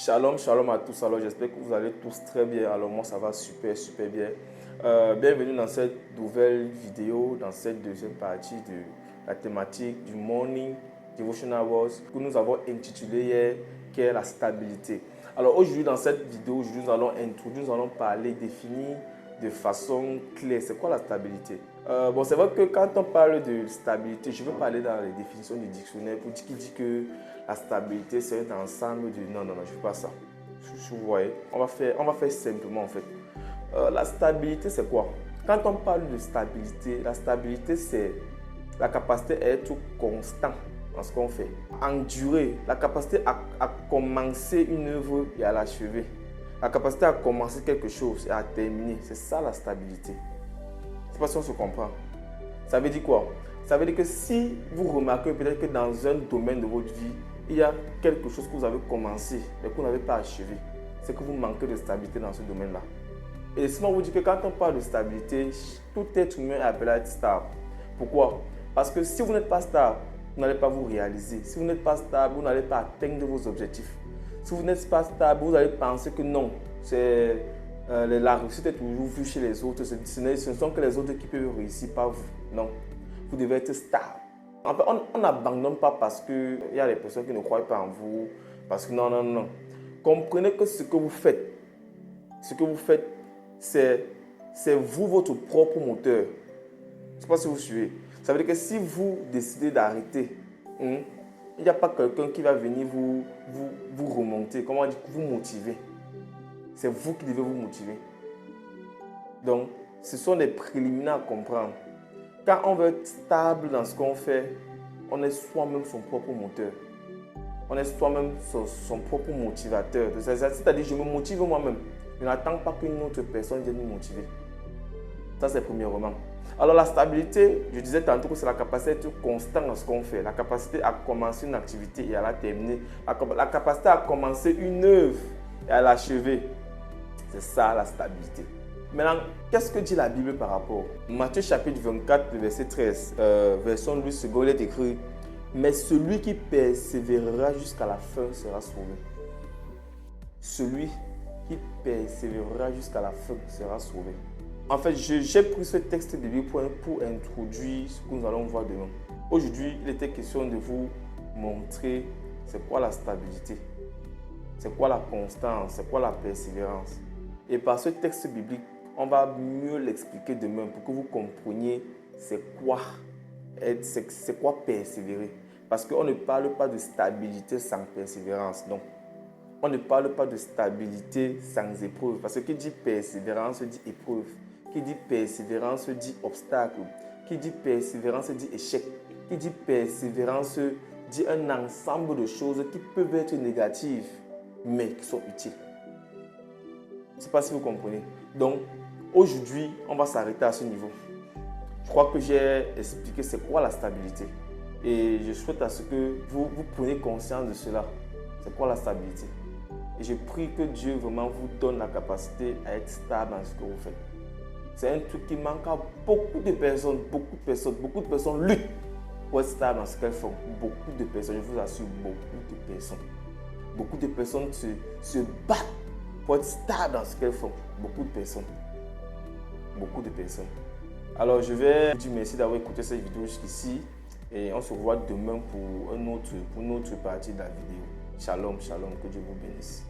Shalom, shalom à tous. Alors, j'espère que vous allez tous très bien. Alors, moi, ça va super, super bien. Bienvenue dans cette nouvelle vidéo, dans cette deuxième partie de la thématique du Morning Devotional Words que nous avons intitulé hier, qui est la stabilité. Alors, aujourd'hui, dans cette vidéo, nous allons introduire, nous allons parler, définir de façon claire, c'est quoi la stabilité. C'est vrai que quand on parle de stabilité, je veux parler dans les définitions du dictionnaire qui dit que la stabilité c'est un ensemble de... Non, je ne veux pas ça. Vous voyez, on va faire simplement en fait. La stabilité c'est quoi? Quand on parle de stabilité, la stabilité c'est la capacité à être constant dans ce qu'on fait. Endurer, la capacité à commencer une œuvre et à l'achever. La capacité à commencer quelque chose et à terminer, c'est ça la stabilité. Je ne sais pas si on se comprend. Ça veut dire quoi? Ça veut dire que si vous remarquez peut-être que dans un domaine de votre vie, il y a quelque chose que vous avez commencé mais que vous n'avez pas achevé, c'est que vous manquez de stabilité dans ce domaine-là. Et sinon, on vous dit que quand on parle de stabilité, tout être humain est appelé à être stable. Pourquoi? Parce que si vous n'êtes pas stable, vous n'allez pas vous réaliser. Si vous n'êtes pas stable, vous n'allez pas atteindre vos objectifs. Si vous n'êtes pas stable, vous allez penser que non, la réussite est toujours vue chez les autres. Ce ne sont que les autres qui peuvent réussir, pas vous. Non, vous devez être stable. En fait, on n'abandonne pas parce qu'il y a des personnes qui ne croient pas en vous. Parce que non. Comprenez que ce que vous faites, c'est vous, votre propre moteur. Je ne sais pas si vous suivez. Ça veut dire que si vous décidez d'arrêter, il n'y a pas quelqu'un qui va venir vous remonter, comment on dit, vous motiver. C'est vous qui devez vous motiver. Donc, ce sont des préliminaires à comprendre. Quand on veut être stable dans ce qu'on fait, on est soi-même son propre moteur. On est soi-même son propre motivateur. C'est-à-dire, je me motive moi-même. Je n'attends pas qu'une autre personne vienne me motiver. Ça, c'est premièrement. Alors, la stabilité, je disais tantôt que c'est la capacité d'être constant dans ce qu'on fait, la capacité à commencer une activité et à la terminer, la capacité à commencer une œuvre et à l'achever. C'est ça la stabilité. Maintenant, qu'est-ce que dit la Bible par rapport? Matthieu chapitre 24, verset 13, version Louis II, il est écrit: mais celui qui persévérera jusqu'à la fin sera sauvé. Celui qui persévérera jusqu'à la fin sera sauvé. En fait, j'ai pris ce texte de Bible pour introduire ce que nous allons voir demain. Aujourd'hui, il était question de vous montrer c'est quoi la stabilité, c'est quoi la constance, c'est quoi la persévérance. Et par ce texte biblique, on va mieux l'expliquer demain pour que vous compreniez c'est quoi persévérer. Parce qu'on ne parle pas de stabilité sans persévérance. Donc, on ne parle pas de stabilité sans épreuve. Parce que qui dit persévérance dit épreuve. Qui dit persévérance dit obstacle. Qui dit persévérance dit échec. Qui dit persévérance dit un ensemble de choses qui peuvent être négatives, mais qui sont utiles. Je ne sais pas si vous comprenez. Donc, aujourd'hui, on va s'arrêter à ce niveau. Je crois que j'ai expliqué c'est quoi la stabilité. Et je souhaite à ce que vous preniez conscience de cela. C'est quoi la stabilité? Et je prie que Dieu vraiment vous donne la capacité à être stable dans ce que vous faites. C'est un truc qui manque à beaucoup de personnes. Beaucoup de personnes luttent pour être stable dans ce qu'elles font. Beaucoup de personnes, je vous assure, beaucoup de personnes. Beaucoup de personnes se battent pour être stable dans ce qu'elles font. Beaucoup de personnes. Alors, je vais vous dire merci d'avoir écouté cette vidéo jusqu'ici. Et on se revoit demain pour une autre partie de la vidéo. Shalom, que Dieu vous bénisse.